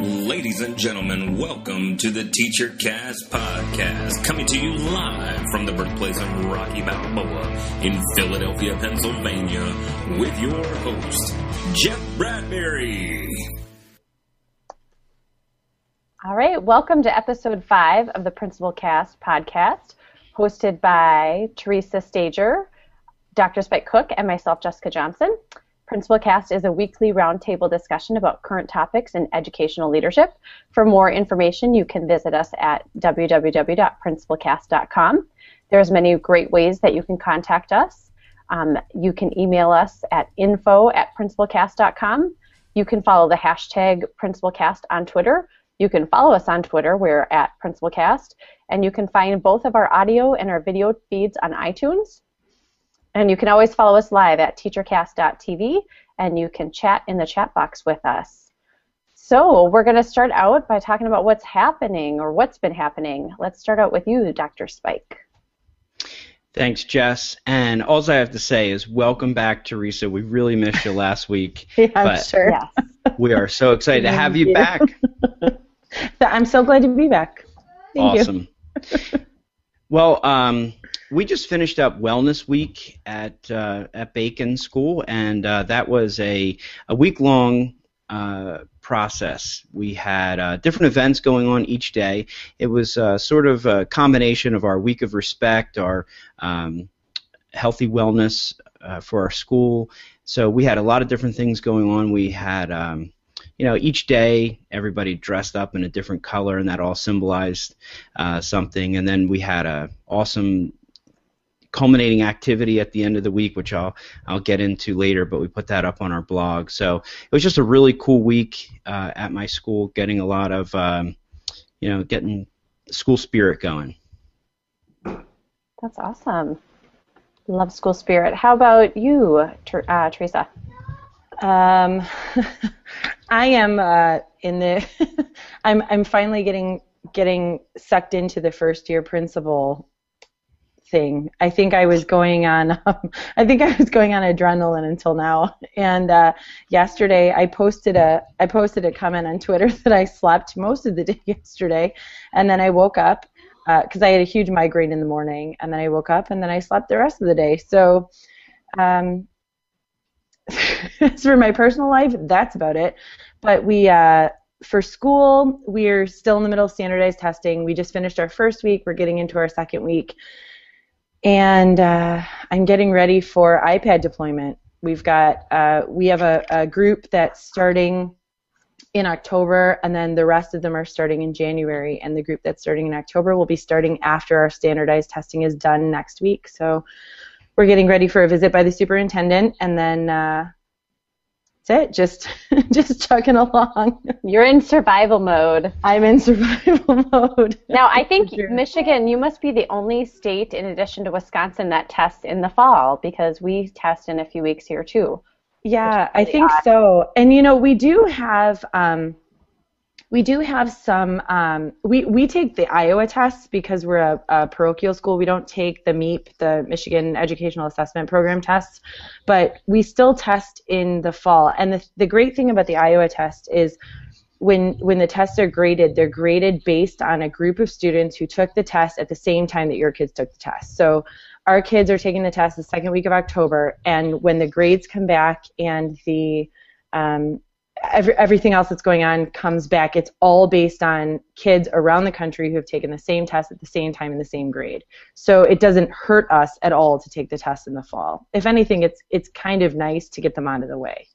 Ladies and gentlemen, welcome to the Teacher Cast Podcast, coming to you live from the birthplace of Rocky Balboa in Philadelphia, Pennsylvania, with your host, Jeff Bradbury. All right, welcome to episode 5 of the Principal Cast Podcast, hosted by Teresa Stager, Dr. Spike Cook, and myself, Jessica Johnson. Principal Cast is a weekly roundtable discussion about current topics in educational leadership. For more information, you can visit us at www.principalcast.com. There's many great ways that you can contact us. You can email us at info@principalcast.com. You can follow the hashtag PrincipalCast on Twitter. You can follow us on Twitter. We're at PrincipalCast. And you can find both of our audio and our video feeds on iTunes. And you can always follow us live at teachercast.tv, and you can chat in the chat box with us. So we're going to start out by talking about what's happening or what's been happening. Let's start out with you, Dr. Spike. Thanks, Jess. And all I have to say is welcome back, Teresa. We really missed you last week. Yeah, I'm sure. Yes. We are so excited to have you back. I'm so glad to be back. Thank you. Awesome. Well, we just finished up Wellness Week at Bacon School, and that was a week-long process. We had different events going on each day. It was sort of a combination of our Week of Respect, our healthy wellness for our school. So we had a lot of different things going on. We had each day everybody dressed up in a different color, and that all symbolized something. And then we had a awesome culminating activity at the end of the week, which I'll get into later, but we put that up on our blog. So it was just a really cool week at my school, getting a lot of, getting school spirit going. That's awesome. Love school spirit. How about you, Teresa? I am I'm finally getting sucked into the first year principal thing. I think I was going on adrenaline until now. And yesterday I posted a comment on Twitter that I slept most of the day yesterday, and then I woke up because I had a huge migraine in the morning, and then I woke up and then I slept the rest of the day. So as for my personal life, that's about it. But for school, we're still in the middle of standardized testing. We just finished our first week. We're getting into our second week. And I'm getting ready for iPad deployment. We have a group that's starting in October, and then the rest of them are starting in January. And the group that's starting in October will be starting after our standardized testing is done next week. So we're getting ready for a visit by the superintendent, and then that's it. Just chugging along. You're in survival mode. I'm in survival mode. Now, I think Michigan, you must be the only state, in addition to Wisconsin, that tests in the fall, because we test in a few weeks here too. Yeah, I think so. And we do have some. We take the Iowa tests because we're a parochial school. We don't take the MEAP, the Michigan Educational Assessment Program tests, but we still test in the fall. And the great thing about the Iowa test is when the tests are graded, they're graded based on a group of students who took the test at the same time that your kids took the test. So our kids are taking the test the second week of October, and when the grades come back and the everything else that's going on comes back, it's all based on kids around the country who have taken the same test at the same time in the same grade. So it doesn't hurt us at all to take the test in the fall. If anything, it's kind of nice to get them out of the way.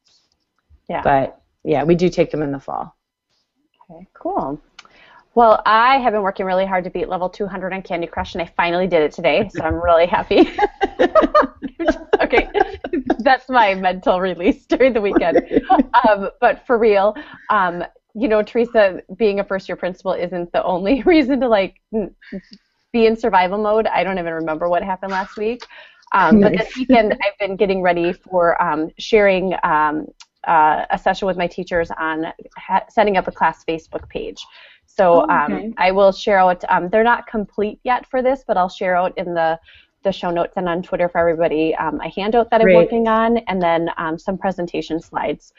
Yeah. But yeah, we do take them in the fall. Okay, cool. Well, I have been working really hard to beat level 200 on Candy Crush, and I finally did it today, so I'm really happy. Okay, that's my mental release during the weekend. But for real, Teresa, being a first-year principal isn't the only reason to, be in survival mode. I don't even remember what happened last week. But this weekend, I've been getting ready for sharing a session with my teachers on setting up a class Facebook page. So I will share out, they're not complete yet for this, but I'll share out in the show notes and on Twitter for everybody a handout that I'm working on, and then some presentation slides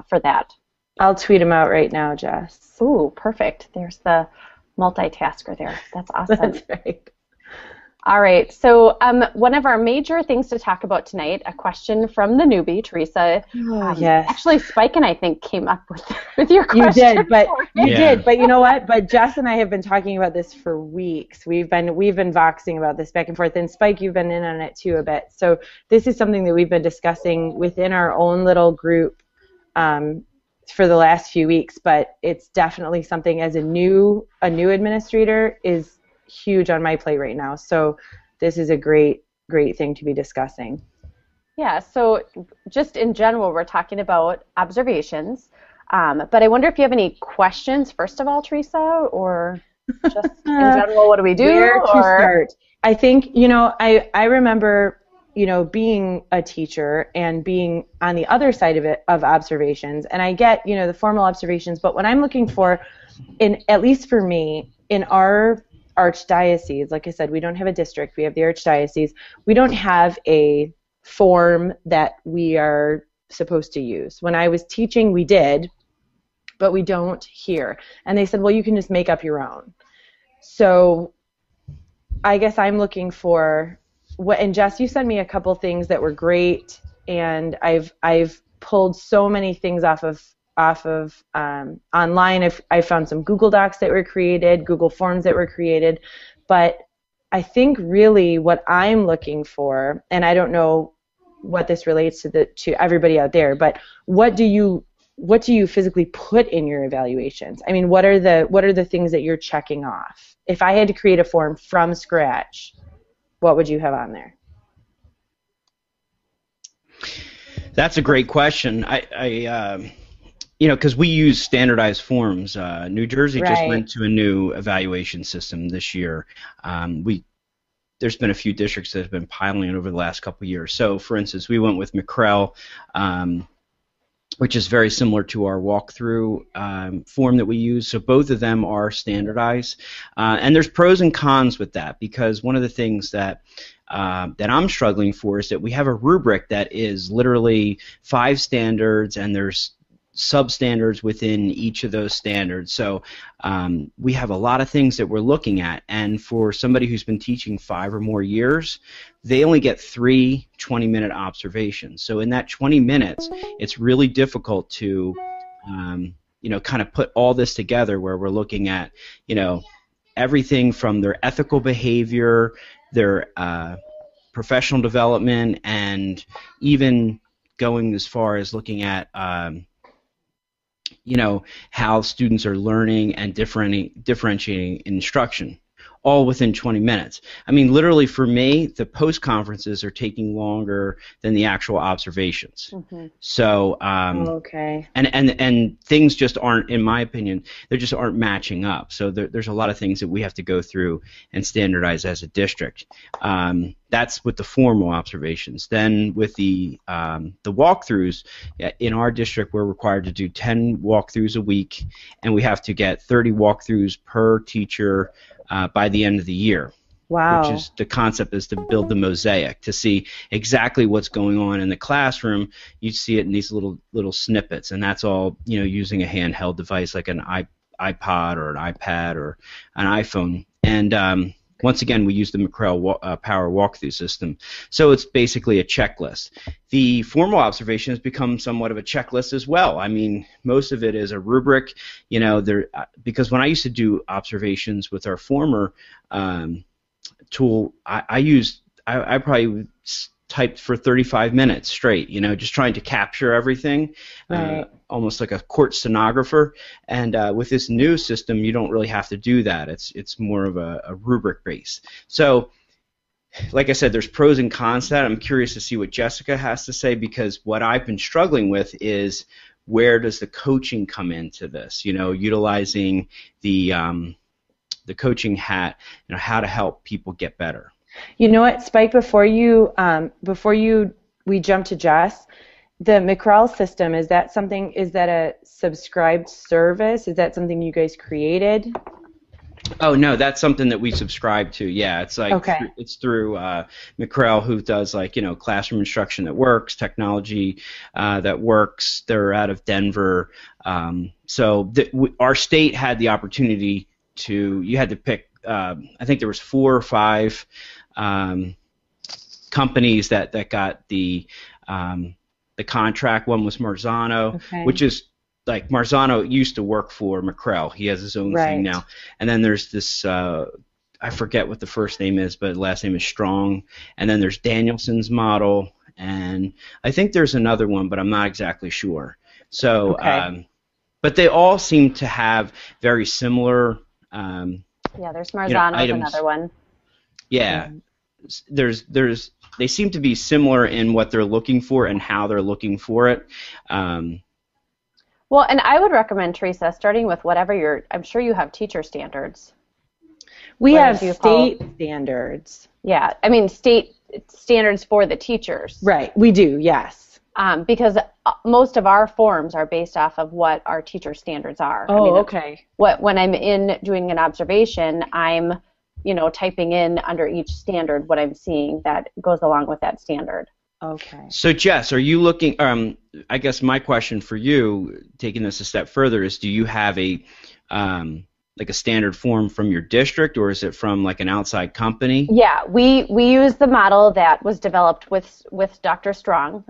for that. I'll tweet them out right now, Jess. Ooh, perfect. There's the multitasker there. That's awesome. That's right. All right. So one of our major things to talk about tonight, a question from the newbie, Teresa. Yes. Actually, Spike and I think came up with your question. You did, but you know what? But Jess and I have been talking about this for weeks. We've been voxing about this back and forth, and Spike, you've been in on it too a bit. So this is something that we've been discussing within our own little group for the last few weeks. But it's definitely something as a new administrator is huge on my plate right now. So this is a great thing to be discussing. Yeah, so just in general, we're talking about observations. But I wonder if you have any questions, first of all, Teresa, or just in general, what do we do? Where to start? I think, I remember, being a teacher and being on the other side of it, of observations. And I get, the formal observations, but what I'm looking for, at least for me, in our archdiocese, like I said, we don't have a district, we have the archdiocese. We don't have a form that we are supposed to use. When I was teaching, we did, but we don't here. And they said, well, you can just make up your own. So I guess I'm looking for and Jess, you sent me a couple things that were great, and I've pulled so many things off of online. I found some Google Docs that were created, Google Forms that were created, but I think really what I'm looking for, and I don't know what this relates to everybody out there, but what do you physically put in your evaluations? I mean, what are the things that you're checking off? If I had to create a form from scratch, what would you have on there? That's a great question. Because we use standardized forms. New Jersey just went to a new evaluation system this year. There's been a few districts that have been piloting it over the last couple of years. So, for instance, we went with McCrell, which is very similar to our walkthrough form that we use. So both of them are standardized. And there's pros and cons with that, because one of the things that I'm struggling for is that we have a rubric that is literally 5 standards, and there's substandards within each of those standards. So we have a lot of things that we're looking at, and for somebody who's been teaching 5 or more years, they only get 3 20-minute observations. So in that 20 minutes, it's really difficult to kind of put all this together, where we're looking at everything from their ethical behavior, their professional development, and even going as far as looking at how students are learning and differentiating instruction, all within 20 minutes. I mean, literally for me, the post-conferences are taking longer than the actual observations. Mm-hmm. So, okay. And things just aren't, in my opinion, they just aren't matching up. So there's a lot of things that we have to go through and standardize as a district. That's with the formal observations. Then with the walkthroughs, in our district, we're required to do 10 walkthroughs a week, and we have to get 30 walkthroughs per teacher by the end of the year. Wow. Which is the concept is to build the mosaic, to see exactly what's going on in the classroom. You see it in these little snippets, and that's all using a handheld device like an iPod or an iPad or an iPhone. And once again, we use the McCrell Power Walkthrough system. So it's basically a checklist. The formal observation has become somewhat of a checklist as well. I mean, most of it is a rubric, because when I used to do observations with our former tool, I probably typed for 35 minutes straight, just trying to capture everything, almost like a court stenographer. And with this new system, you don't really have to do that. It's more of a rubric base. So, like I said, there's pros and cons to that. I'm curious to see what Jessica has to say, because what I've been struggling with is, where does the coaching come into this? Utilizing the coaching hat, how to help people get better. You know what, Spike? Before we jump to Jess, the McCrell system, is that a subscribed service? Is that something you guys created? Oh no, that's something that we subscribe to. Yeah, it's like it's through McREL, who does classroom instruction that works, technology that works. They're out of Denver. So our state had the opportunity to. You had to pick. I think there was 4 or 5 companies that got the contract. One was Marzano, which is. Like Marzano used to work for McREL. He has his own thing now. And then there's this, I forget what the first name is, but last name is Strong. And then there's Danielson's model. And I think there's another one, but I'm not exactly sure. So, but they all seem to have very similar there's Marzano's another one. Yeah. They seem to be similar in what they're looking for and how they're looking for it. Well, and I would recommend, Teresa, starting with whatever I'm sure you have teacher standards. We have state standards. Yeah, I mean state standards for the teachers. Right, we do, yes. Because most of our forms are based off of what our teacher standards are. Okay. When I'm in doing an observation, I'm, typing in under each standard what I'm seeing that goes along with that standard. Okay. So Jess, are you looking? I guess my question for you, taking this a step further, is: do you have a a standard form from your district, or is it from like an outside company? Yeah, we use the model that was developed with Dr. Strong.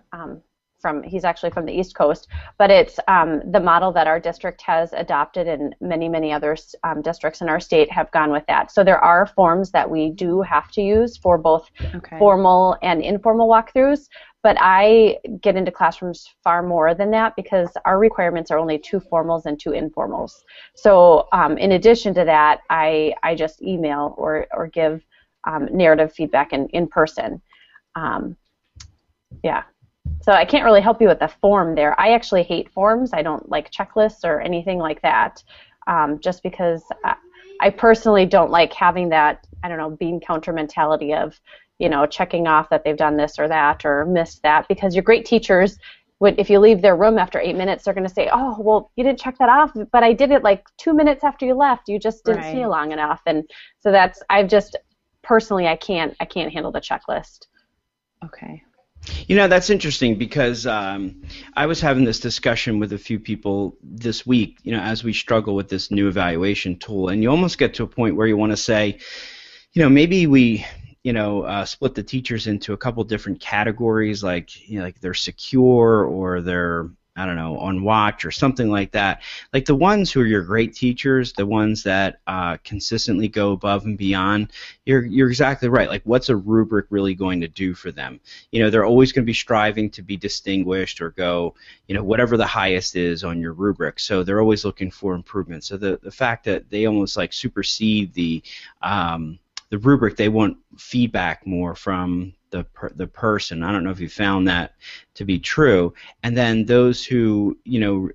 He's actually from the East Coast, but it's the model that our district has adopted, and many other districts in our state have gone with that. So there are forms that we do have to use for both formal and informal walkthroughs, but I get into classrooms far more than that because our requirements are only 2 formals and 2 informals. So in addition to that, I just email or give narrative feedback in person. Yeah. So I can't really help you with the form there. I actually hate forms. I don't like checklists or anything like that, just because I personally don't like having that, bean counter mentality of, checking off that they've done this or that or missed that, because your great teachers if you leave their room after 8 minutes, they're going to say, oh, well, you didn't check that off, but I did it like 2 minutes after you left. You just didn't see it long enough. And so personally, I can't handle the checklist. Okay. That's interesting because I was having this discussion with a few people this week, as we struggle with this new evaluation tool, and you almost get to a point where you want to say, maybe we, split the teachers into a couple different categories, like they're secure or they're, on watch or something like that. Like the ones who are your great teachers, the ones that consistently go above and beyond, you're exactly right. Like what's a rubric really going to do for them? They're always going to be striving to be distinguished or go, whatever the highest is on your rubric. So they're always looking for improvement. So the fact that they almost like supersede the rubric, they want feedback more from the person. I don't know if you found that to be true. And then those who, you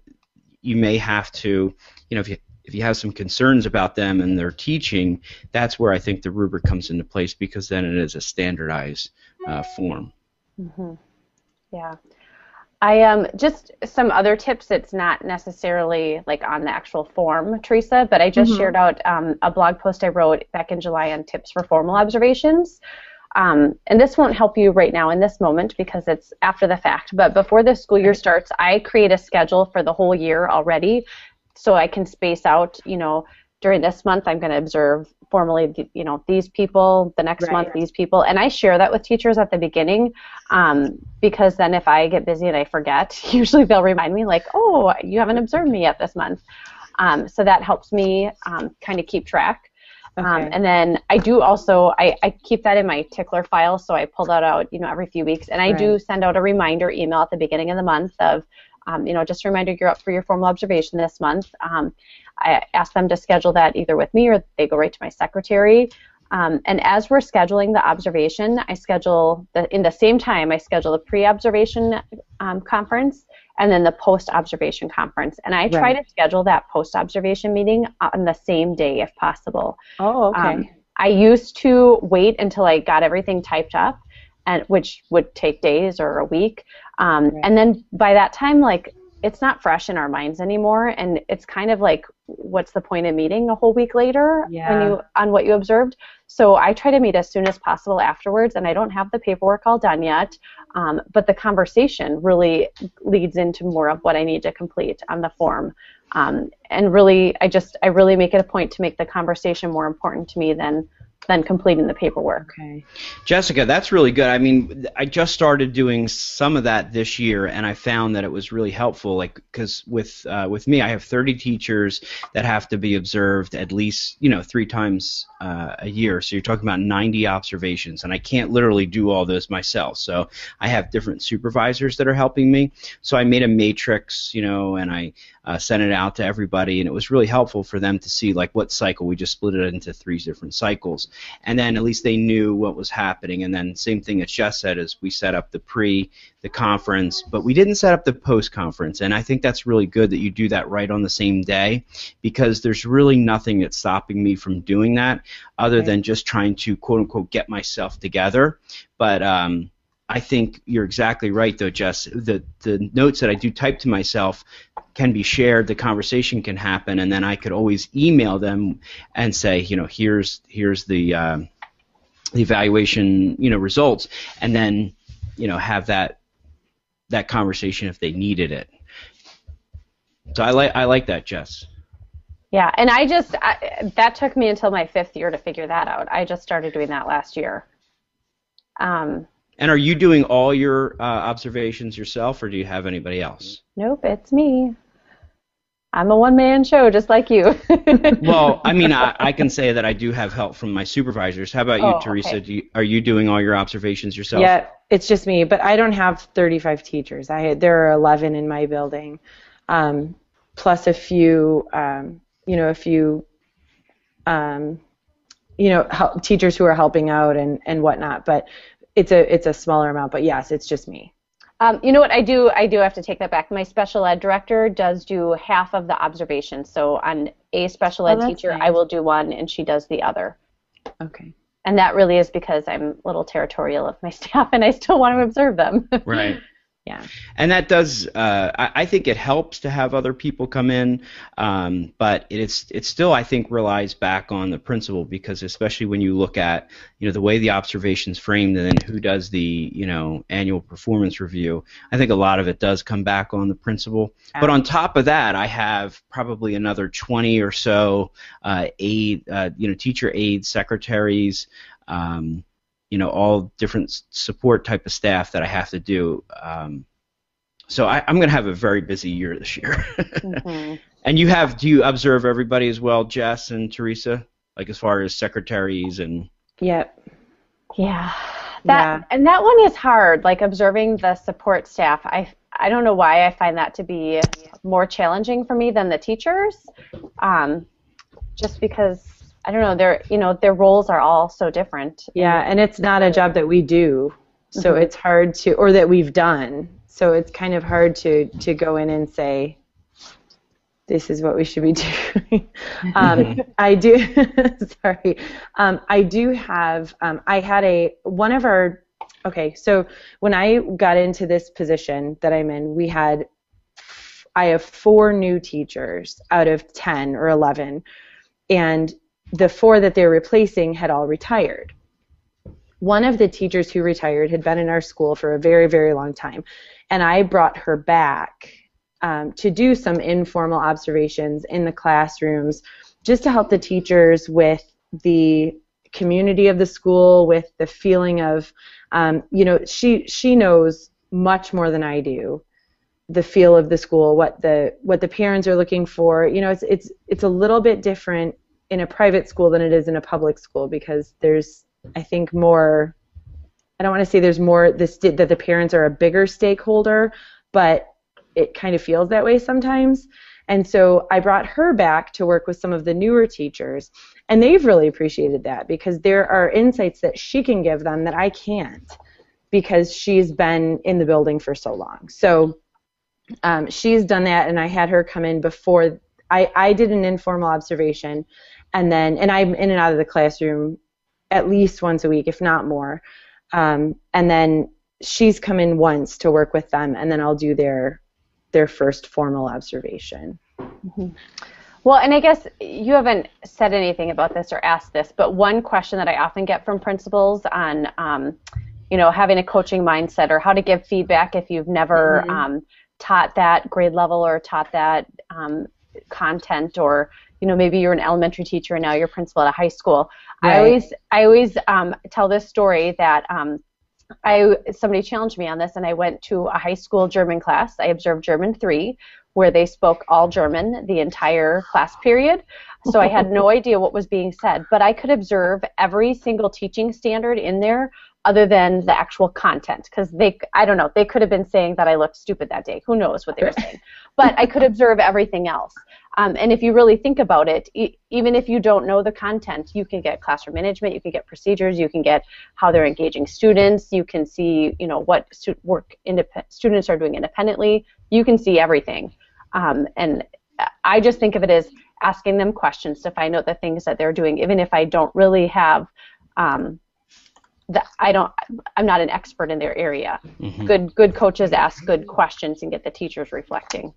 may have to, if you have some concerns about them and their teaching, that's where I think the rubric comes into place, because then it is a standardized form. Mm-hmm. Yeah. I just some other tips. It's not necessarily like on the actual form, Teresa, but I just shared out a blog post I wrote back in July on tips for formal observations. And this won't help you right now in this moment because it's after the fact. But before the school year starts, I create a schedule for the whole year already, so I can space out. During this month, I'm going to observe formally, these people. The next month, these people, and I share that with teachers at the beginning, because then if I get busy and I forget, usually they'll remind me, like, oh, you haven't observed me yet this month. So that helps me kind of keep track. And then I do also, I keep that in my Tickler file, so I pull that out, every few weeks. And I do send out a reminder email at the beginning of the month of, just a reminder, you're up for your formal observation this month. I ask them to schedule that either with me or they go right to my secretary. And as we're scheduling the observation, I schedule, in the same time, I schedule the pre-observation conference and then the post-observation conference. And I try to schedule that post-observation meeting on the same day if possible. Oh, okay. I used to wait until I got everything typed up, which would take days or a week. And then by that time, like, it's not fresh in our minds anymore, and it's kind of like, what's the point of meeting a whole week later on what you observed? So I try to meet as soon as possible afterwards, and I don't have the paperwork all done yet, but the conversation really leads into more of what I need to complete on the form. And really, I really make it a point to make the conversation more important to me than completing the paperwork. Okay. Jessica, that's really good. I mean, I just started doing some of that this year, and I found that it was really helpful. Like, because with me, I have 30 teachers that have to be observed at least 3 times a year. So you're talking about 90 observations, and I can't literally do all those myself. So I have different supervisors that are helping me. So I made a matrix, and I sent it out to everybody, and it was really helpful for them to see like what cycle. We just split it into 3 different cycles. And then at least they knew what was happening. And then same thing that Jess said is we set up the conference, but we didn't set up the post-conference. And I think that's really good that you do that right on the same day, because there's really nothing that's stopping me from doing that other than just trying to, quote-unquote, get myself together. But I think you're exactly right, though, Jess. The notes that I do type to myself can be shared, the conversation can happen, and then I could always email them and say, here's the evaluation, results, and then, have that conversation if they needed it. So I like that, Jess. Yeah, and that took me until my 5th year to figure that out. I just started doing that last year. And are you doing all your observations yourself, or do you have anybody else? Nope, it's me. I'm a one-man show, just like you. Well, I mean, I can say that I do have help from my supervisors. How about you, Teresa? Okay. Are you doing all your observations yourself? Yeah, it's just me, but I don't have 35 teachers. There are 11 in my building, plus a few, teachers who are helping out and whatnot. But it's a smaller amount. But yes, it's just me. You know what I do? I do have to take that back. My special ed director does do half of the observations. So on a special ed teacher, nice. I will do one, and she does the other. Okay. And that really is because I'm a little territorial of my staff, and I still want to observe them. Right. Yeah. And that does, I think it helps to have other people come in, but it still, I think, relies back on the principal, because especially when you look at, the way the observation's framed and then who does the, annual performance review, I think a lot of it does come back on the principal. But on top of that, I have probably another 20 or so teacher aides, secretaries, all different support type of staff that I have to do. So I'm going to have a very busy year this year. Mm-hmm. And do you observe everybody as well, Jess and Teresa, like as far as secretaries and? Yep. Yeah. And that one is hard, like observing the support staff. I don't know why I find that to be more challenging for me than the teachers, just because, I don't know, their roles are all so different. Yeah, and it's not a job that we do, so it's hard to, or that we've done, so it's kind of hard to go in and say, this is what we should be doing. I do, sorry, I do have, I had so when I got into this position that I'm in, I have 4 new teachers out of 10 or 11, and the 4 that they're replacing had all retired. One of the teachers who retired had been in our school for a very, very long time, and I brought her back to do some informal observations in the classrooms, just to help the teachers with the community of the school, with the feeling of, she knows much more than I do, the feel of the school, what the parents are looking for. It's a little bit different in a private school than it is in a public school, because there's, I think, more, I don't want to say there's more that the parents are a bigger stakeholder, but it kind of feels that way sometimes. And so I brought her back to work with some of the newer teachers, and they've really appreciated that, because there are insights that she can give them that I can't, because she's been in the building for so long. So she's done that, and I had her come in before I did an informal observation, and I'm in and out of the classroom at least once a week, if not more. And then she's come in once to work with them, and then I'll do their their first formal observation. Mm-hmm. Well, and I guess you haven't said anything about this or asked this, but one question that I often get from principals on, having a coaching mindset or how to give feedback if you've never taught that grade level or taught that content, or maybe you're an elementary teacher and now you're principal at a high school. Right. I always tell this story that somebody challenged me on this, and I went to a high school German class. I observed German 3, where they spoke all German the entire class period. So I had no idea what was being said, but I could observe every single teaching standard in there other than the actual content, because they could have been saying that I looked stupid that day. Who knows what they were saying? But I could observe everything else. And if you really think about it, even if you don't know the content, you can get classroom management, you can get procedures, you can get how they're engaging students, you can see, what students are doing independently. You can see everything. And I just think of it as asking them questions to find out the things that they're doing, even if I don't really have I'm not an expert in their area. Mm-hmm. Good coaches ask good questions and get the teachers reflecting.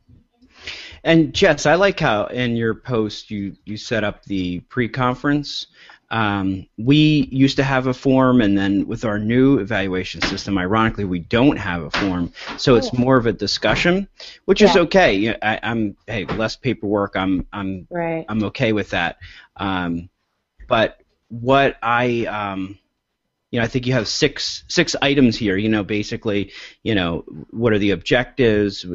And Jess, I like how in your post you set up the pre-conference. We used to have a form, and then with our new evaluation system, ironically, we don't have a form, so it's more of a discussion, which is okay. I'm less paperwork. I'm okay with that. But what I think you have six items here. Basically, what are the objectives?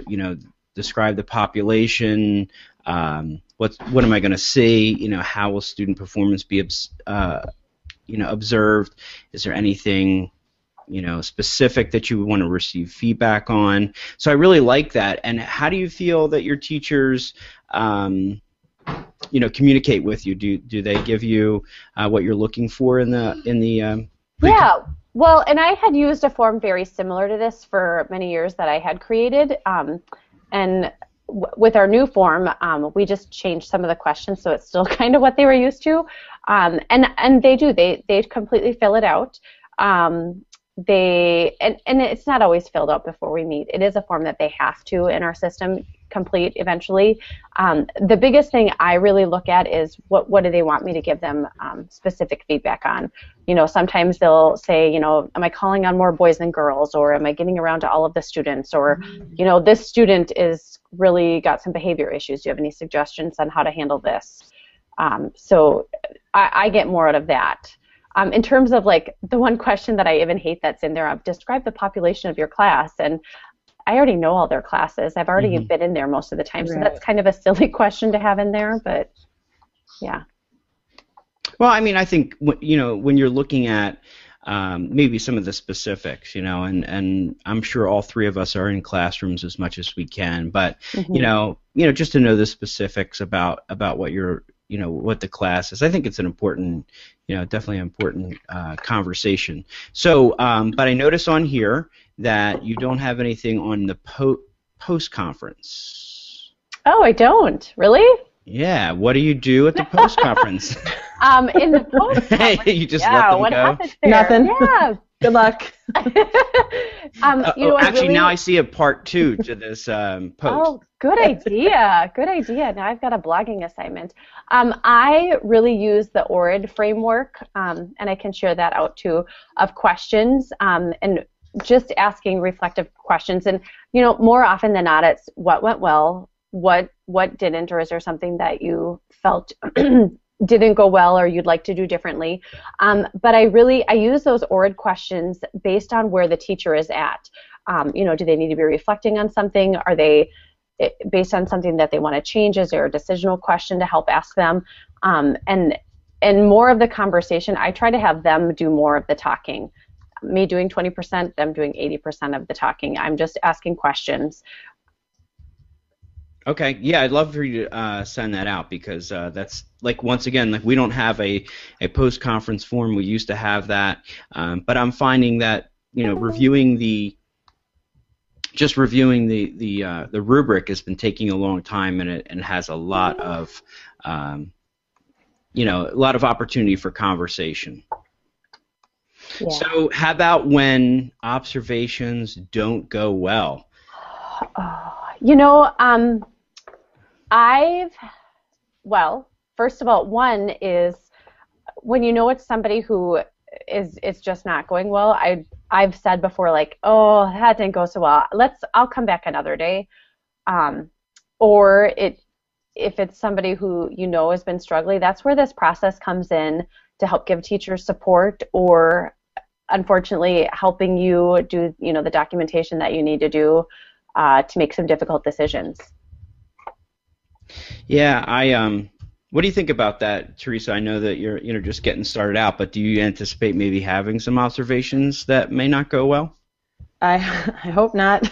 Describe the population. What am I going to see? How will student performance be observed? Is there anything specific that you want to receive feedback on? So I really like that. And how do you feel that your teachers communicate with you? Do they give you what you're looking for in the Yeah, well, and I had used a form very similar to this for many years that I had created, and with our new form, we just changed some of the questions, so it's still kind of what they were used to, and they completely fill it out. And it's not always filled out before we meet. It is a form that they have to in our system complete eventually. The biggest thing I really look at is what do they want me to give them specific feedback on. Sometimes they'll say, am I calling on more boys than girls, or am I getting around to all of the students, or this student is really got some behavior issues. Do you have any suggestions on how to handle this? So I get more out of that. In terms of like the one question that I even hate that's in there, describe the population of your class, and I already know all their classes. I've already been in there most of the time, so that's kind of a silly question to have in there, but yeah. Well, I think when you're looking at maybe some of the specifics, and I'm sure all three of us are in classrooms as much as we can, but just to know the specifics about what you're what the class is. I think it's an important, definitely an important conversation. So, but I notice on here that you don't have anything on the post-conference. Oh, I don't? Really? Yeah. What do you do at the post-conference? In the post-conference. You just let them go? Nothing. Yeah. Good luck. Now I see a part 2 to this post. Oh, good idea. Good idea. Now I've got a blogging assignment. I really use the ORID framework, and I can share that out too, of questions, and just asking reflective questions. And, more often than not, it's what went well, what didn't, or is there something that you felt didn't go well or you'd like to do differently. But I use those ORID questions based on where the teacher is at. Do they need to be reflecting on something? Are they based on something that they want to change? Is there a decisional question to help ask them? And more of the conversation, I try to have them do more of the talking. Me doing 20%, them doing 80% of the talking. I'm just asking questions. Okay, yeah, I'd love for you to send that out, because that's, once again, we don't have a post-conference form. We used to have that, but I'm finding that, reviewing the rubric has been taking a long time, and it has a lot of, a lot of opportunity for conversation. Yeah. So how about when observations don't go well? Oh, You know, first of all, one is when you know it's somebody who it's just not going well. I've said before, like, oh, that didn't go so well. I'll come back another day. Or if it's somebody who you know has been struggling, that's where this process comes in to help give teachers support, or unfortunately helping you do the documentation that you need to do to make some difficult decisions. Yeah, what do you think about that, Teresa? I know that you're just getting started out, but do you anticipate maybe having some observations that may not go well? I hope not.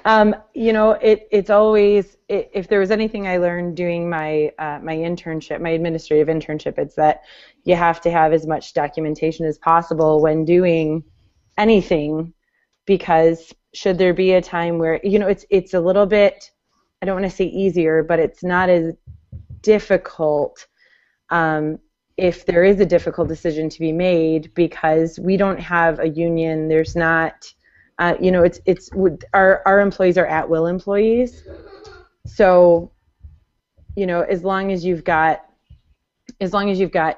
It's always, if there was anything I learned doing my internship, my administrative internship, it's that you have to have as much documentation as possible when doing anything, because should there be a time where it's a little bit, I don't want to say easier, but it's not as difficult if there is a difficult decision to be made, because we don't have a union. There's not, our employees are at-will employees. So, as long as you've got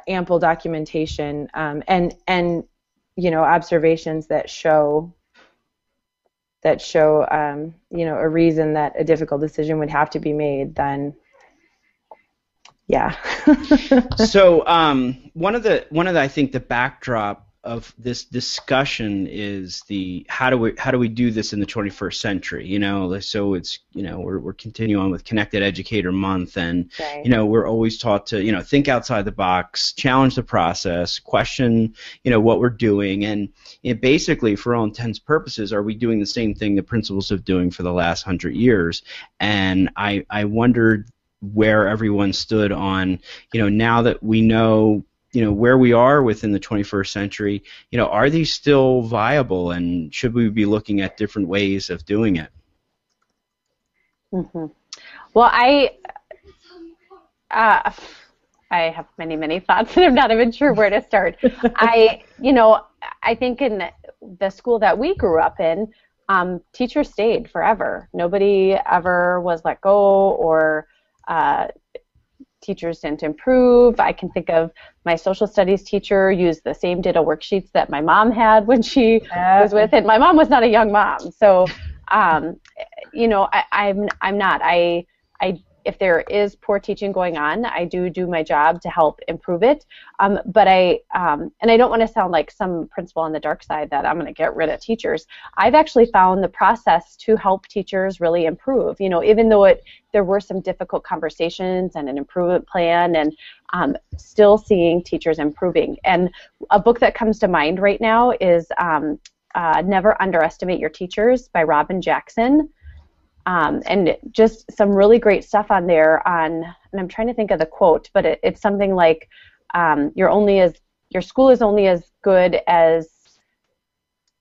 ample documentation and observations that show a reason that a difficult decision would have to be made, then yeah. So one of the I think the backdrop of this discussion is the how do we do this in the 21st century? So it's we're continuing on with Connected Educator Month, and right. We're always taught to think outside the box, challenge the process, question what we're doing, and basically for all intents and purposes, are we doing the same thing the principals have been doing for the last 100 years? And I wondered where everyone stood on, now that we know, where we are within the 21st century, are these still viable, and should we be looking at different ways of doing it? Mm-hmm. Well, I have many thoughts, and I'm not even sure where to start. I think in the school that we grew up in, teachers stayed forever. Nobody ever was let go, or teachers didn't improve. I can think of my social studies teacher used the same ditto worksheets that my mom had when she was with it. My mom was not a young mom, so I'm not. If there is poor teaching going on, I do my job to help improve it. But I don't want to sound like some principal on the dark side that I'm going to get rid of teachers. I've actually found the process to help teachers really improve. Even though there were some difficult conversations and an improvement plan, and still seeing teachers improving. And a book that comes to mind right now is Never Underestimate Your Teachers by Robin Jackson. And just some really great stuff on there and I'm trying to think of the quote, but it's something like your school is only as good as,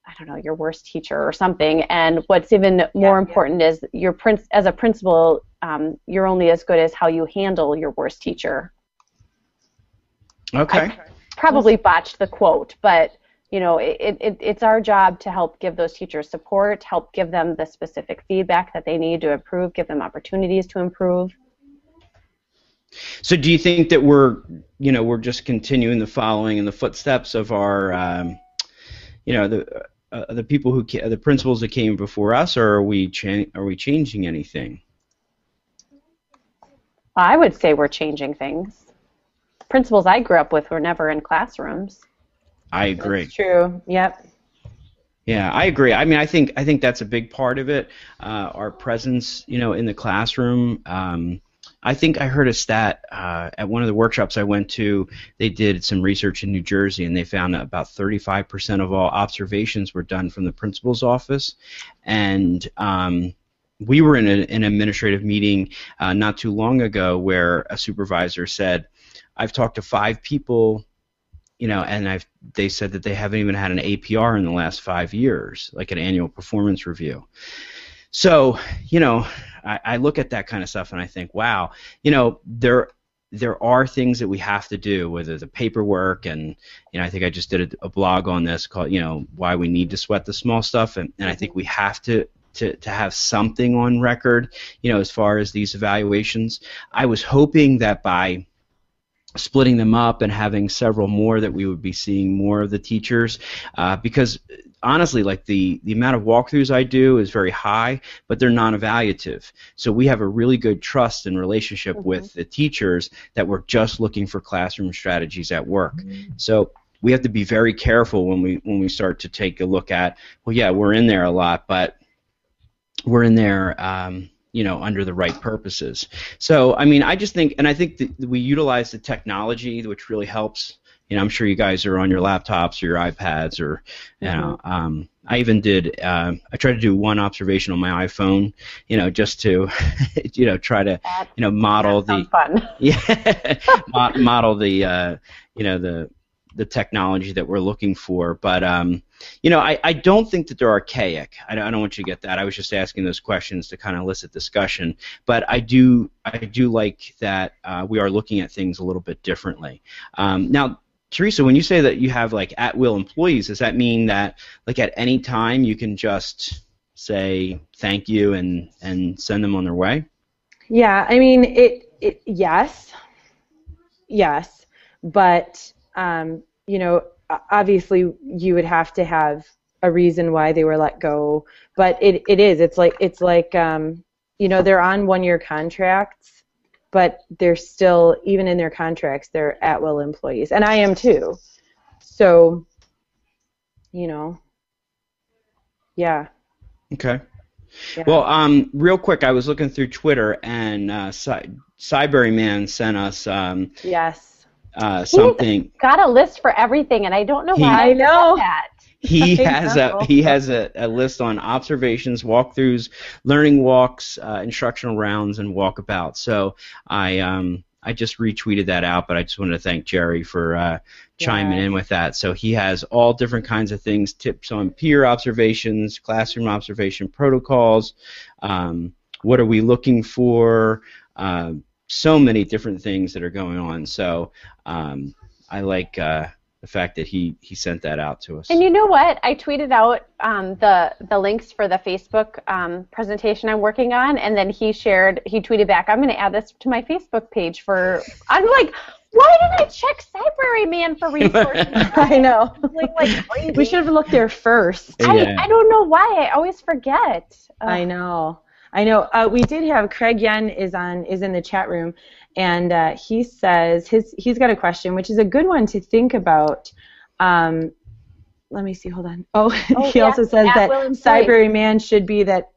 I don't know, your worst teacher or something, and what's even more important is as a principal, you're only as good as how you handle your worst teacher. Okay. I probably botched the quote, but it's our job to help give those teachers support, help give them the specific feedback that they need to improve, give them opportunities to improve. So do you think that we're just continuing the following in the footsteps of our, the people the principals that came before us, or are we changing anything? I would say we're changing things. Principals I grew up with were never in classrooms. I agree. That's true. Yep. Yeah, I agree. I mean, I think that's a big part of it. Our presence, in the classroom. I think I heard a stat at one of the workshops I went to. They did some research in New Jersey, and they found that about 35% of all observations were done from the principal's office. And we were in an administrative meeting not too long ago where a supervisor said, "I've talked to 5 people." And they said that they haven't even had an APR in the last 5 years, like an annual performance review. So, I look at that kind of stuff and I think, wow, there are things that we have to do, whether the paperwork and, I think I just did a blog on this called, why we need to sweat the small stuff, and I think we have to to have something on record, as far as these evaluations. I was hoping that by splitting them up and having several more that we would be seeing more of the teachers, because honestly, like the amount of walkthroughs I do is very high, but they're non-evaluative. So we have a really good trust and relationship with the teachers that we're just looking for classroom strategies at work. So we have to be very careful when we start to take a look at, well, yeah, we're in there a lot, but we're in there under the right purposes. So, I mean, I just think, and I think that we utilize the technology, which really helps. I'm sure you guys are on your laptops or your iPads, or, I even did, I tried to do one observation on my iPhone, just to, try to, model the, fun. Yeah, model the, the technology that we're looking for. But, I don't think that they're archaic. I don't want you to get that. I was just asking those questions to kind of elicit discussion. But I do like that we are looking at things a little bit differently. Now, Teresa, when you say that you have like at-will employees, does that mean that like at any time you can just say thank you and send them on their way? Yeah, I mean, yes, but obviously you would have to have a reason why they were let go. But it's like they're on one-year contracts, but they're still, even in their contracts, they're at-will employees, and I am too. So, yeah. Okay. Yeah. Well, real quick, I was looking through Twitter, and Cyberryman sent us yes. Something. He's got a list for everything, and I don't know why I know that. He has a list on observations, walkthroughs, learning walks, instructional rounds, and walkabouts. So I just retweeted that out, but I just wanted to thank Jerry for chiming in with that. So he has all different kinds of things, tips on peer observations, classroom observation protocols, what are we looking for, so many different things that are going on. So I like the fact that he sent that out to us. And you know what? I tweeted out the links for the Facebook presentation I'm working on, and then he tweeted back, I'm going to add this to my Facebook page I'm like, why didn't I check Cyberryman for resources? I know. Like crazy. We should have looked there first. Yeah. I don't know why. I always forget. I know. We did have Craig Yen is in the chat room, and he says he's got a question, which is a good one to think about. Let me see. Hold on. He also says that Cyberryman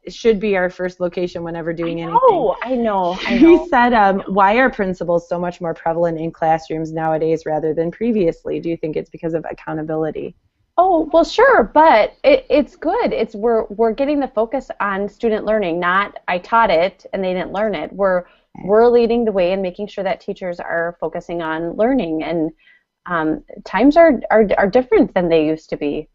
should be our first location whenever doing anything. I know. He said, why are principals so much more prevalent in classrooms nowadays rather than previously? Do you think it's because of accountability? Oh, well, sure, but it's good. We're getting the focus on student learning, not I taught it and they didn't learn it. We're leading the way and making sure that teachers are focusing on learning, and times are different than they used to be.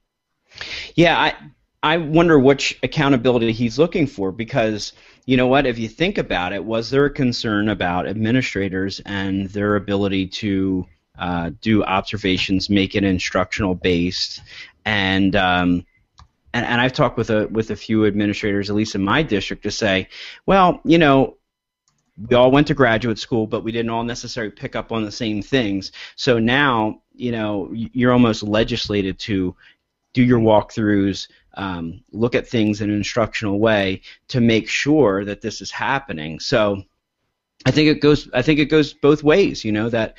Yeah, I wonder which accountability he's looking for, because you know what, if you think about it, was there a concern about administrators and their ability to do observations, make it instructional based, and I've talked with a few administrators, at least in my district, to say, well, we all went to graduate school, but we didn't all necessarily pick up on the same things. So now, you're almost legislated to do your walkthroughs, look at things in an instructional way to make sure that this is happening. So I think it goes both ways, that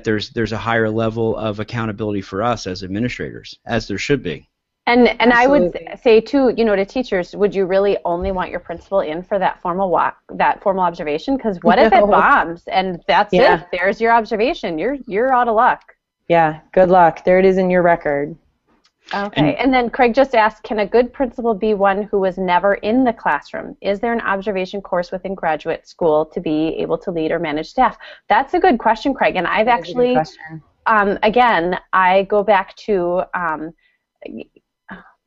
there's a higher level of accountability for us as administrators, as there should be. And Absolutely. I would say too, to teachers, would you really only want your principal in for that formal observation? Because what if it bombs and that's it? There's your observation. You're out of luck. Yeah. Good luck. There it is in your record. Okay. And then Craig just asked, can a good principal be one who was never in the classroom? Is there an observation course within graduate school to be able to lead or manage staff? That's a good question, Craig. And I've actually, again, I go back to, I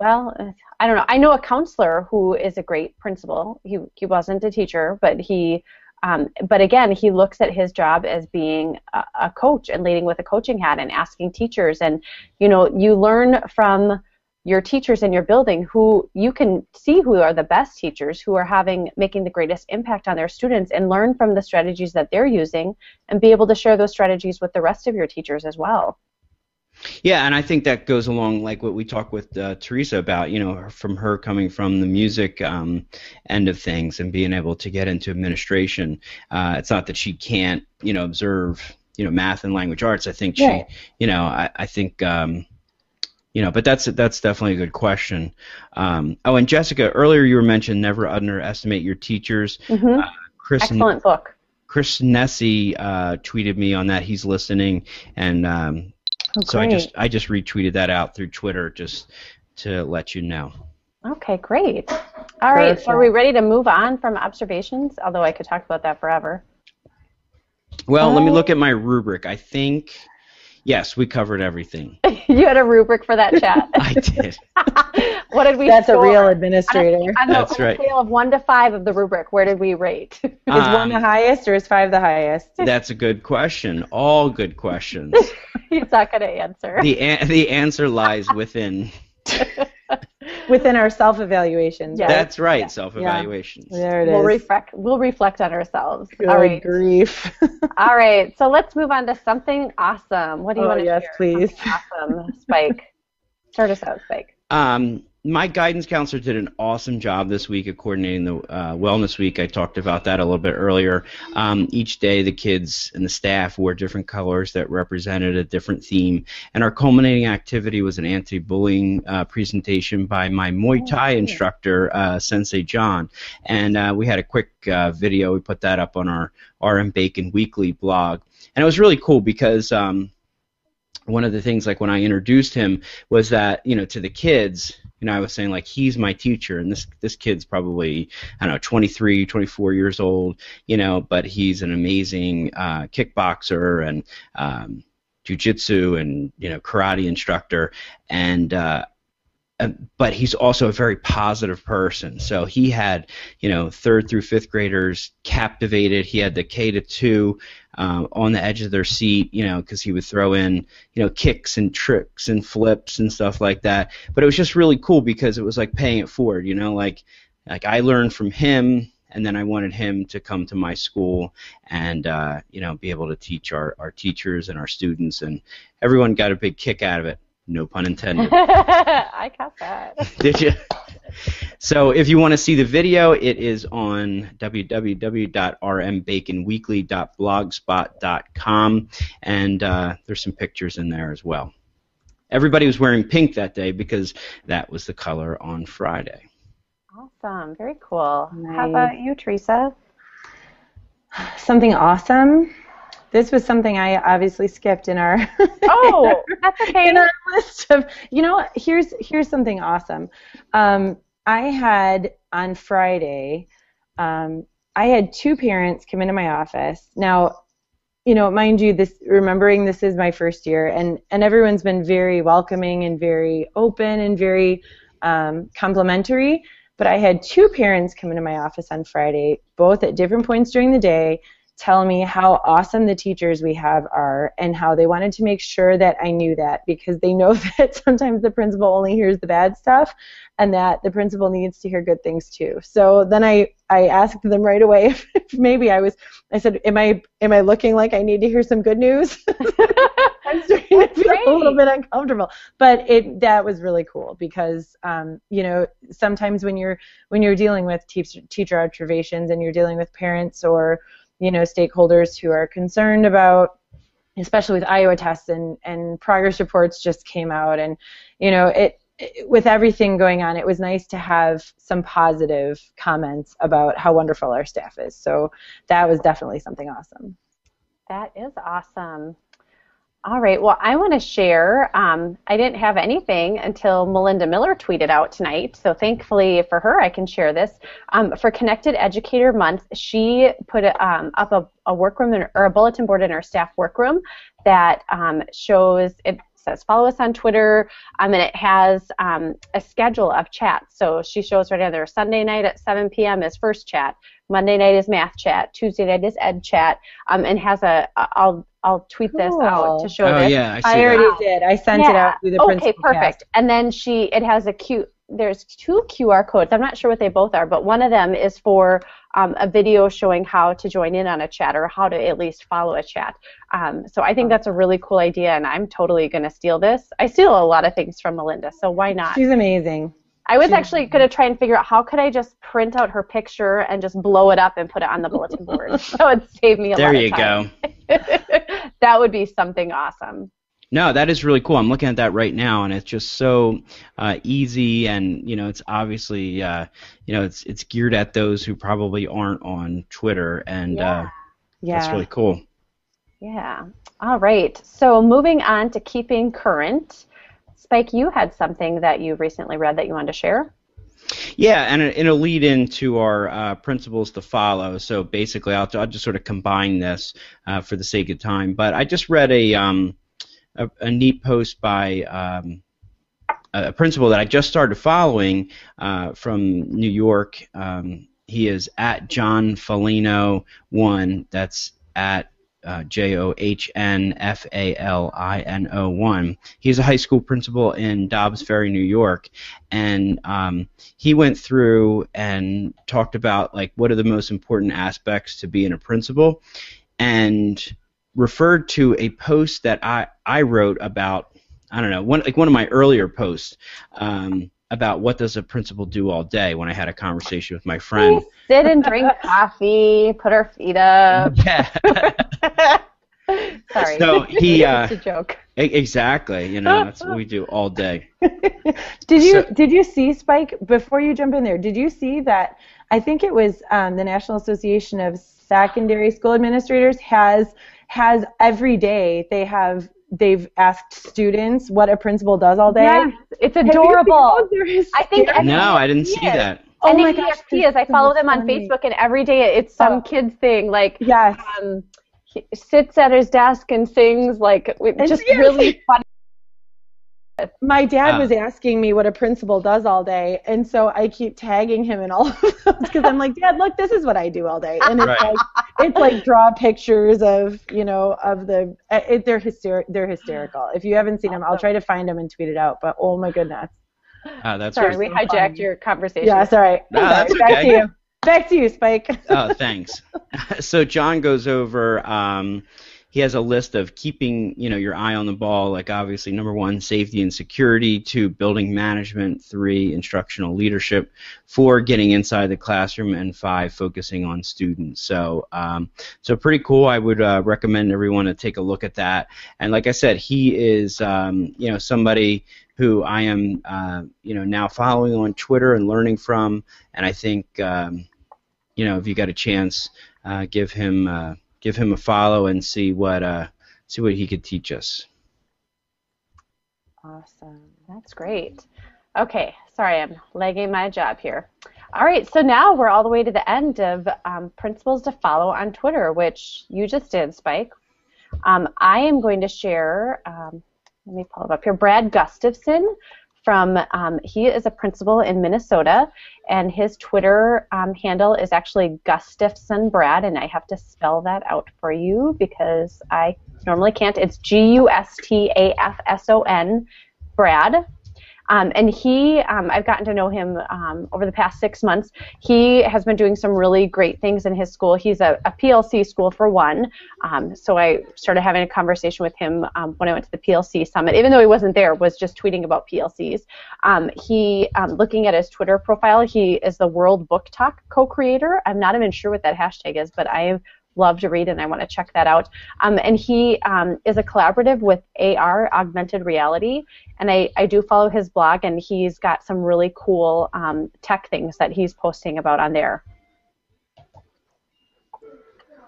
don't know. I know a counselor who is a great principal. He wasn't a teacher, but but again, he looks at his job as being a coach and leading with a coaching hat and asking teachers. And, you learn from your teachers in your building who you can see who are the best teachers, who are making the greatest impact on their students, and learn from the strategies that they're using and be able to share those strategies with the rest of your teachers as well. Yeah, and I think that goes along like what we talked with Teresa about, from her coming from the music end of things and being able to get into administration. It's not that she can't, observe, math and language arts. I think she, I think, but that's definitely a good question. And Jessica, earlier you were mentioned never underestimate your teachers. Mm-hmm. Excellent book. Chris Nessie tweeted me on that. He's listening, and so I just retweeted that out through Twitter just to let you know. Okay, great. All right, so are we ready to move on from observations? Although I could talk about that forever. Well, let me look at my rubric. I think, yes, we covered everything. You had a rubric for that chat. I did. What did we That's score? A real administrator. On a scale of 1 to 5 of the rubric, where did we rate? Is 1 the highest or is 5 the highest? That's a good question. All good questions. He's not going to answer. The answer lies within. Within our self-evaluations. Yes. That's right, yeah. Self-evaluations. Yeah. There it is. We'll reflect on ourselves. Good All right. grief. All right, so let's move on to something awesome. What do you want to share? Yes, please. Awesome, Spike. Start us out, Spike. My guidance counselor did an awesome job this week of coordinating the Wellness Week. I talked about that a little bit earlier. Each day the kids and the staff wore different colors that represented a different theme. And our culminating activity was an anti-bullying presentation by my Muay Thai instructor, Sensei John. And we had a quick video. We put that up on our RM Bacon Weekly blog. And it was really cool because one of the things, like when I introduced him, was that, to the kids, I was saying, like, he's my teacher, and this kid's probably, 23, 24 years old, but he's an amazing kickboxer and jiu-jitsu and, karate instructor, and but he's also a very positive person. So he had, 3rd through 5th graders captivated. He had the K to 2 on the edge of their seat, because he would throw in, kicks and tricks and flips and stuff like that. But it was just really cool because it was like paying it forward, like I learned from him, and then I wanted him to come to my school and, be able to teach our teachers and our students, and everyone got a big kick out of it. No pun intended. I caught that. Did you? So if you want to see the video, it is on www.rmbaconweekly.blogspot.com, and there's some pictures in there as well. Everybody was wearing pink that day because that was the color on Friday. Awesome. Very cool. Nice. How about you, Teresa? Something awesome? This was something I obviously skipped in our that's okay. In our list of, here's something awesome. I had on Friday, I had 2 parents come into my office. Now, mind you, remembering this is my first year, and everyone's been very welcoming and very open and very complimentary. But I had 2 parents come into my office on Friday, both at different points during the day, tell me how awesome the teachers we have are and how they wanted to make sure that I knew that, because they know that sometimes the principal only hears the bad stuff and that the principal needs to hear good things too. So then I asked them right away if maybe I said, am I looking like I need to hear some good news? I'm starting to feel a little bit uncomfortable. But that was really cool because sometimes when you're dealing with teacher observations and you're dealing with parents or stakeholders who are concerned about, especially with Iowa tests and progress reports just came out, and with everything going on, it was nice to have some positive comments about how wonderful our staff is. So that was definitely something awesome. That is awesome. All right, well, I want to share, I didn't have anything until Melinda Miller tweeted out tonight, so thankfully for her I can share this. For Connected Educator Month, she put up a workroom or a bulletin board in her staff workroom that shows, it says follow us on Twitter, and it has a schedule of chats. So she shows right there, Sunday night at 7 p.m. is first chat, Monday night is math chat, Tuesday night is ed chat, and has I'll tweet this out to show Oh this. yeah, I already did. I sent it out through the principal Okay, perfect. cast. And then it has there's 2 QR codes. I'm not sure what they both are, but one of them is for a video showing how to join in on a chat or how to at least follow a chat. So I think that's a really cool idea, and I'm totally going to steal this. I steal a lot of things from Melinda, so why not? She's amazing. I was actually going to try and figure out how could I just print out her picture and just blow it up and put it on the bulletin board. So it'd save me a lot of time. There you go. That would be something awesome. No, that is really cool. I'm looking at that right now, and it's just so easy, and it's obviously it's geared at those who probably aren't on Twitter, and that's really cool. Yeah. All right. So moving on to keeping current. Spike, you had something that you recently read that you wanted to share? Yeah, and it'll lead into our principles to follow. So basically, I'll just sort of combine this for the sake of time. But I just read a neat post by a principal that I just started following from New York. He is at John Falino 1. That's at JOHNFALINO 1. He's a high school principal in Dobbs Ferry, New York, and he went through and talked about like what are the most important aspects to being a principal, and referred to a post that I wrote about, I don't know, one of my earlier posts about what does a principal do all day when I had a conversation with my friend. We sit and drink coffee, put our feet up. Yeah. Sorry. So it's a joke. Exactly, that's what we do all day. Did you see, Spike, before you jump in there, did you see that I think it was the National Association of Secondary School Administrators has every day they've asked students what a principal does all day. Yes, it's adorable. I think No, I didn't see that. Oh and my gosh, is. I follow them on Facebook, and every day it's some kid's thing, like he sits at his desk and sings, like really fun. My dad was asking me what a principal does all day, and so I keep tagging him in all of those because I'm like, Dad, look, this is what I do all day, and it's like draw pictures of they're hysterical. If you haven't seen them, I'll try to find them and tweet it out. But oh my goodness. That's sorry, we hijacked your conversation. Yeah, sorry. No, that's okay. Back to you, Spike. Oh, thanks. So John goes over. He has a list of keeping, your eye on the ball, like obviously number 1, safety and security, 2, building management, 3, instructional leadership, 4, getting inside the classroom, and 5, focusing on students. So, so pretty cool. I would recommend everyone to take a look at that. And like I said, he is, somebody who I am, now following on Twitter and learning from. And I think, if you got a chance, give him a follow and see what he could teach us. Awesome. That's great. Okay, sorry, I'm lagging my job here. All right, so now we're all the way to the end of principles to follow on Twitter, which you just did, Spike. I am going to share, let me pull it up here, Brad Gustafson he is a principal in Minnesota, and his Twitter handle is actually Gustafson Brad, and I have to spell that out for you because I normally can't. It's Gustafson Brad. And I've gotten to know him over the past 6 months. He has been doing some really great things in his school. He's a PLC school for one. So I started having a conversation with him when I went to the PLC Summit. Even though he wasn't there, was just tweeting about PLCs. Looking at his Twitter profile, he is the World Book Talk co-creator. I'm not even sure what that hashtag is, but I love to read and I want to check that out. And he is a collaborative with AR, augmented reality, and I do follow his blog, and he's got some really cool tech things that he's posting about on there.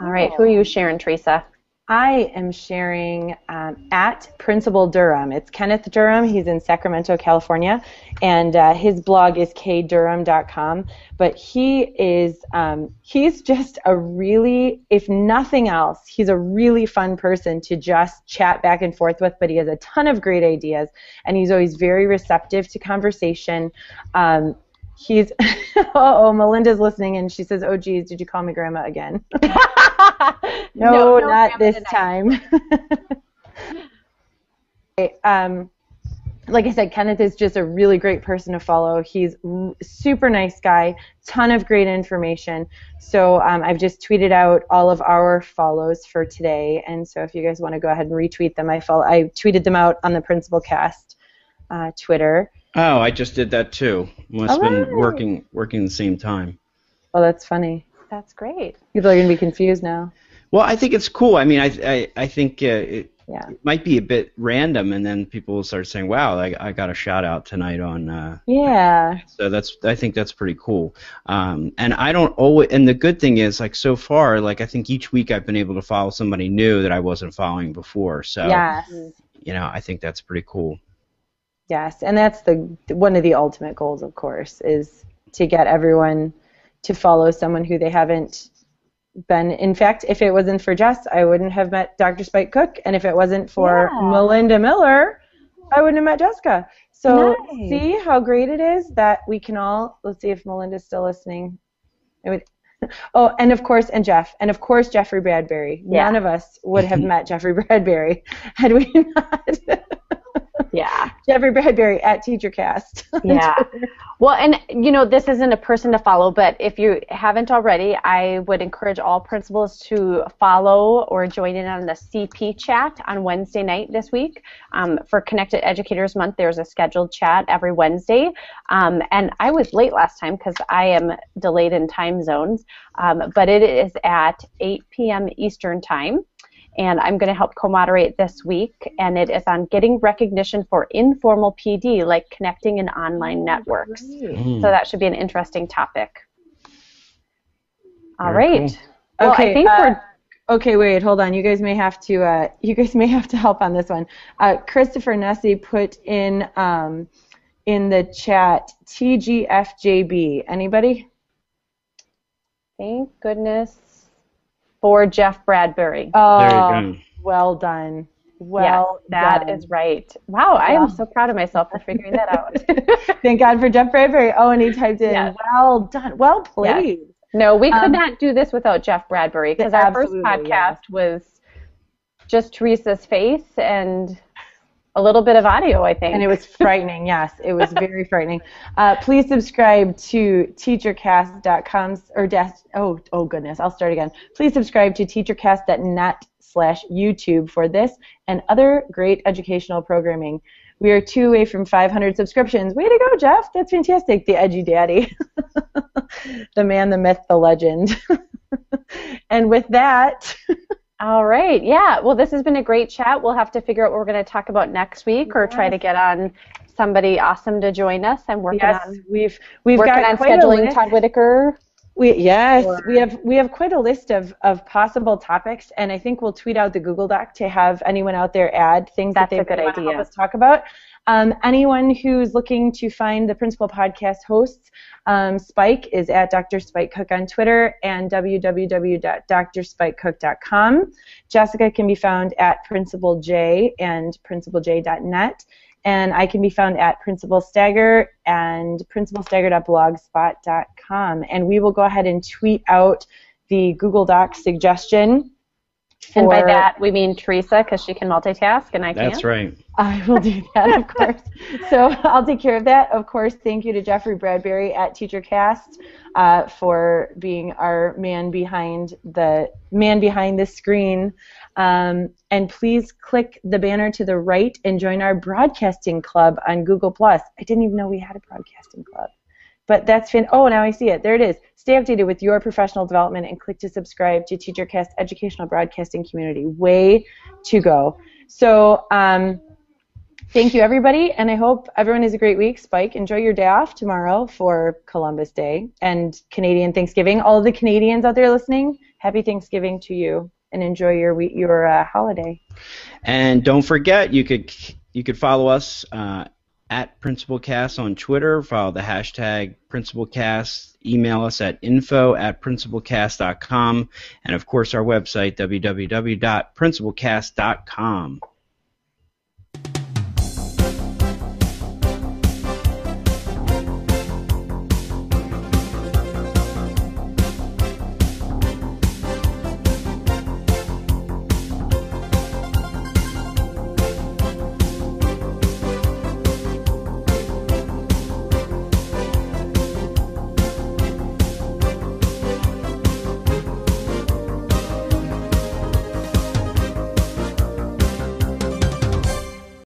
All right, who are you sharing, Teresa? I am sharing at Principal Durham. It's Kenneth Durham. He's in Sacramento, California, and his blog is kdurham.com. But he's just a really, if nothing else, he's a really fun person to just chat back and forth with. But he has a ton of great ideas, and he's always very receptive to conversation. He's Melinda's listening, and she says, "Oh, geez, did you call me grandma again?" No, not this time. Like I said, Kenneth is just a really great person to follow. He's super nice guy, ton of great information. So I've just tweeted out all of our follows for today, and so if you guys want to go ahead and retweet them, I tweeted them out on the Principal Cast Twitter. Oh, I just did that too. Must have been working the same time. Oh, that's funny. That's great. People are going to be confused now. Well, I think it's cool. I mean, I think it might be a bit random, and then people will start saying, "Wow, I got a shout out tonight on." Yeah. So I think that's pretty cool. And I don't always. And the good thing is, like so far, like I think each week I've been able to follow somebody new that I wasn't following before. So yes. I think that's pretty cool. Yes, and that's one of the ultimate goals, of course, is to get everyone to follow someone who they haven't been. In fact, if it wasn't for Jess, I wouldn't have met Dr. Spike Cook, and if it wasn't for Melinda Miller, I wouldn't have met Jessica. So see how great it is that we can all, let's see if Melinda's still listening. And of course Jeffrey Bradbury. Yeah. None of us would have met Jeffrey Bradbury had we not. Yeah. Jeffrey Bradbury at TeacherCast. Yeah. Well, and, this isn't a person to follow, but if you haven't already, I would encourage all principals to follow or join in on the CP chat on Wednesday night this week. For Connected Educators Month, there's a scheduled chat every Wednesday. And I was late last time because I am delayed in time zones, but it is at 8 p.m. Eastern Time. And I'm going to help co-moderate this week, and it is on getting recognition for informal PD, like connecting in online networks. So that should be an interesting topic. All right. Cool. Well, okay. I think okay. Wait. Hold on. You guys may have to help on this one. Christopher Nessie put in the chat TGFJB. Anybody? Thank goodness. For Jeff Bradbury. Oh, there you go. Well done. That is right. Wow, I am so proud of myself for figuring that out. Thank God for Jeff Bradbury. Oh, and he typed in, well done. Well played. Yes. No, we could not do this without Jeff Bradbury, because our first podcast was just Teresa's face and a little bit of audio, I think. And it was frightening, yes. It was very frightening. Please subscribe to teachercast.com oh goodness, I'll start again. Please subscribe to teachercast.net/YouTube for this and other great educational programming. We are 2 away from 500 subscriptions. Way to go, Jeff. That's fantastic. The edgy daddy. The man, the myth, the legend. And with that... All right. Yeah. Well, this has been a great chat. We'll have to figure out what we're going to talk about next week, or try to get on somebody awesome to join us. I'm working on. We've working got on quite scheduling Todd Whitaker. We have quite a list of possible topics, and I think we'll tweet out the Google Doc to have anyone out there add things that they want to help us talk about. Anyone who's looking to find the Principal Podcast hosts, Spike is at Dr. Spike Cook on Twitter and www.drspikecook.com. Jessica can be found at Principal J and principaljay.net. And I can be found at Principal Stagger and principalstagger.blogspot.com. And we will go ahead and tweet out the Google Docs suggestion. And by that, we mean Teresa, because she can multitask and I can't. That's right. I will do that, of course. So I'll take care of that. Of course, thank you to Jeffrey Bradbury at TeacherCast for being our man behind the screen. And please click the banner to the right and join our broadcasting club on Google+. I didn't even know we had a broadcasting club. But that's oh, now I see it. There it is. Stay updated with your professional development and click to subscribe to TeacherCast Educational Broadcasting Community. Way to go. So thank you, everybody, and I hope everyone has a great week. Spike, enjoy your day off tomorrow for Columbus Day and Canadian Thanksgiving. All of the Canadians out there listening, happy Thanksgiving to you, and enjoy your holiday. And don't forget, you could follow us at PrincipalCast on Twitter. Follow the hashtag PrincipalCast. Email us at info@principalcast.com. And, of course, our website, www.principalcast.com.